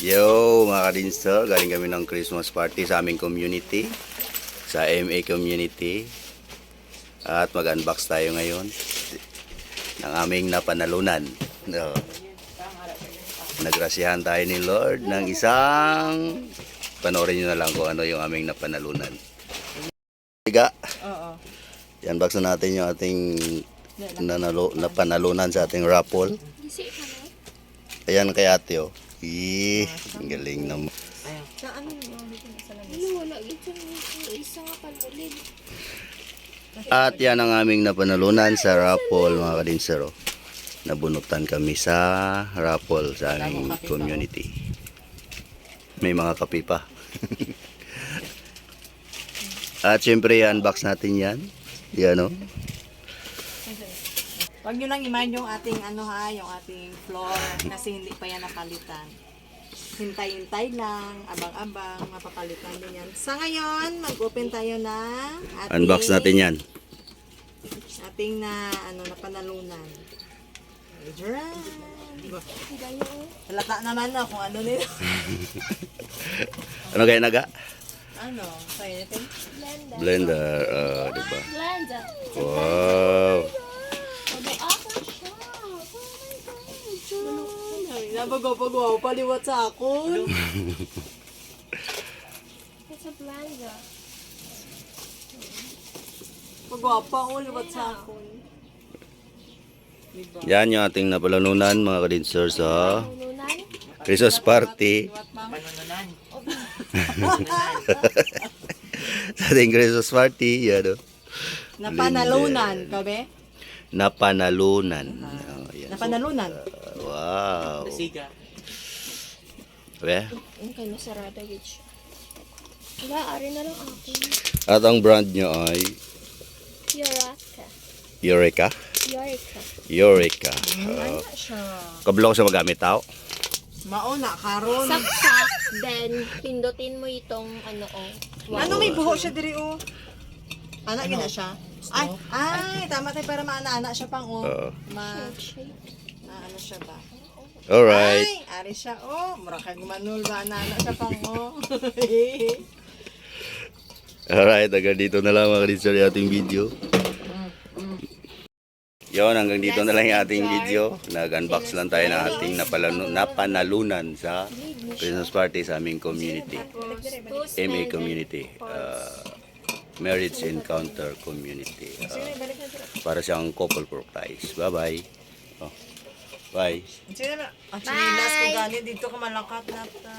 Yo mga kadinster, galing kami ng Christmas party sa aming community, sa MA community. At mag-unbox tayo ngayon ng aming napanalunan. No. Nagrasyahan tayo ni Lord ng isang, panoorin nyo na lang kung ano yung aming napanalunan. Tiga, Oo. i-unbox na natin yung ating napanalunan sa ating raffle. Ayan kay ate oh. Ang galing naman. Saan mo dito sa labas? Wala gito isa nga palulid. At yan ang aming napanalunan sa raffle mga kadinsero. Nabunutan kami sa raffle sa aming community. May mga kape pa. At syempre unbox natin yan. Yan o. Huwag nyo lang i-mind yung ating yung ating floor kasi hindi pa yan napalitan. Hintay-hintay lang, abang-abang, mapapalitan din yan. Sa ngayon, mag-open tayo na ating, Unbox natin yan. ating napanalunan. Adrian! Halata naman na kung ano nila. Ano kaya naga? Ano? Kaya natin? Blender. Diba? Blender. Wow. Ako siya. Oh my God. Napagaw-pagaw, paliwat sa ako. It's a blender. Pagwapa ko, liwat sa ako. Diba? Yan yung ating napanalunan mga kadinser sa Nunan. Christmas party. Liwat bang? Sa ating Christmas party. Yan o. Napanalunan, kabe? Napanalunan. Oh, yan. Napanalunan. Wow. Be? Ang kay masarada gid siya. Wala, ari na lang ako. At ang brand nyo ay Eureka. Eureka. Eureka. Eureka. Ano siya? Kablo ko sa magamit tao. Mauna, karon. Saksak, then pindutin mo itong Ano may buho siya diri o? Anak gina siya? Ay, tama tayo para maana-ana siya pang o. Oo. Shake. Ano siya ba? Alright. Ay, ari siya o. Mura kang manul ba ana siya pang o. Alright, hanggang dito na lang mga kadinser yung ating video. Yon, hanggang dito na lang yung ating video. Nag-unbox lang tayo ng ating napanalunan sa Christmas party sa aming community. MA community. Marriage Encounter Community. Para siyang couple for prize. Bye-bye. Oh. Bye. Sino na? Actually, last ko gani dito ka malakat na ta.